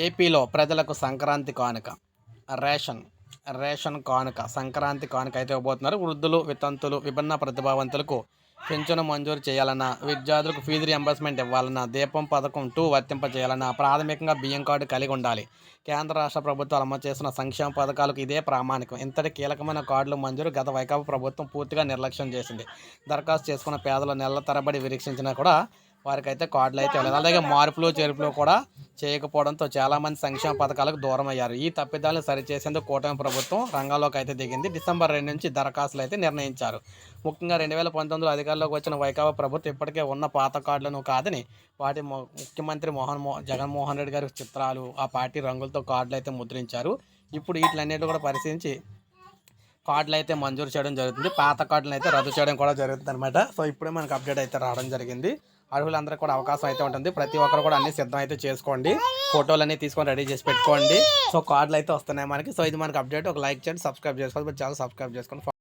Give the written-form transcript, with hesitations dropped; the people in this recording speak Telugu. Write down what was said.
ఏపీలో ప్రజలకు సంక్రాంతి కానుక రేషన్ కానుక సంక్రాంతి కానుక అయితే ఇవ్వబోతున్నారు. వృద్ధులు, వితంతులు, విభిన్న ప్రతిభావంతులకు పింఛను మంజూరు చేయాలన్నా, విద్యార్థులకు ఫీజు రియంబర్స్మెంట్ ఇవ్వాలన్నా, దీపం పథకం 2 వర్తింపజేయాలన్నా ప్రాథమికంగా బియ్యం కార్డు కలిగి ఉండాలి. కేంద్ర రాష్ట్ర ప్రభుత్వాలు అమలు చేస్తున్న సంక్షేమ పథకాలకు ఇదే ప్రామాణికం. ఇంతటి కీలకమైన కార్డుల మంజూరు గత వైకాపా ప్రభుత్వం పూర్తిగా నిర్లక్ష్యం చేసింది. దరఖాస్తు చేసుకున్న పేదలు నెలల తరబడి నిరీక్షించినా కూడా వారికైతే కార్డులు అయితే ఇవ్వలేదు. అలాగే మార్పులు చేర్పులు కూడా చేయకపోవడంతో చాలామంది సంక్షేమ పథకాలకు దూరం అయ్యారు. ఈ తప్పిదాలను సరిచేసేందుకు కూటమి ప్రభుత్వం రంగంలోకి అయితే దిగింది. డిసెంబర్ 2 నుంచి దరఖాస్తులు అయితే నిర్ణయించారు. ముఖ్యంగా 2019లో అధికారంలోకి వచ్చిన వైకాపా ప్రభుత్వం ఇప్పటికే ఉన్న పాత కార్డులను కాదని వాటి ముఖ్యమంత్రి జగన్మోహన్ రెడ్డి గారి చిత్రాలు, ఆ పార్టీ రంగులతో కార్డులు అయితే ముద్రించారు. ఇప్పుడు వీటిలన్నిటి కూడా పరిశీలించి కార్డులు అయితే మంజూరు చేయడం జరుగుతుంది. పాత కార్డులను అయితే రద్దు చేయడం కూడా జరుగుతుంది అనమాట. సో ఇప్పుడే మనకు అప్డేట్ అయితే రావడం జరిగింది. అర్హులందరికీ కూడా అవకాశం అయితే ఉంటుంది. ప్రతి ఒక్కరు కూడా అన్ని సిద్ధం అయితే చేసుకోండి. ఫోటోలు అన్నీ తీసుకొని రెడీ చేసి పెట్టుకోండి. సో కార్డులు అయితే వస్తున్నాయి మనకి. సో ఇది మనకి అప్డేట్. ఒక లైక్ చేయండి, సబ్స్క్రైబ్ చేసుకోవాలి. చాలా సబ్స్క్రైబ్ చేసుకోండి.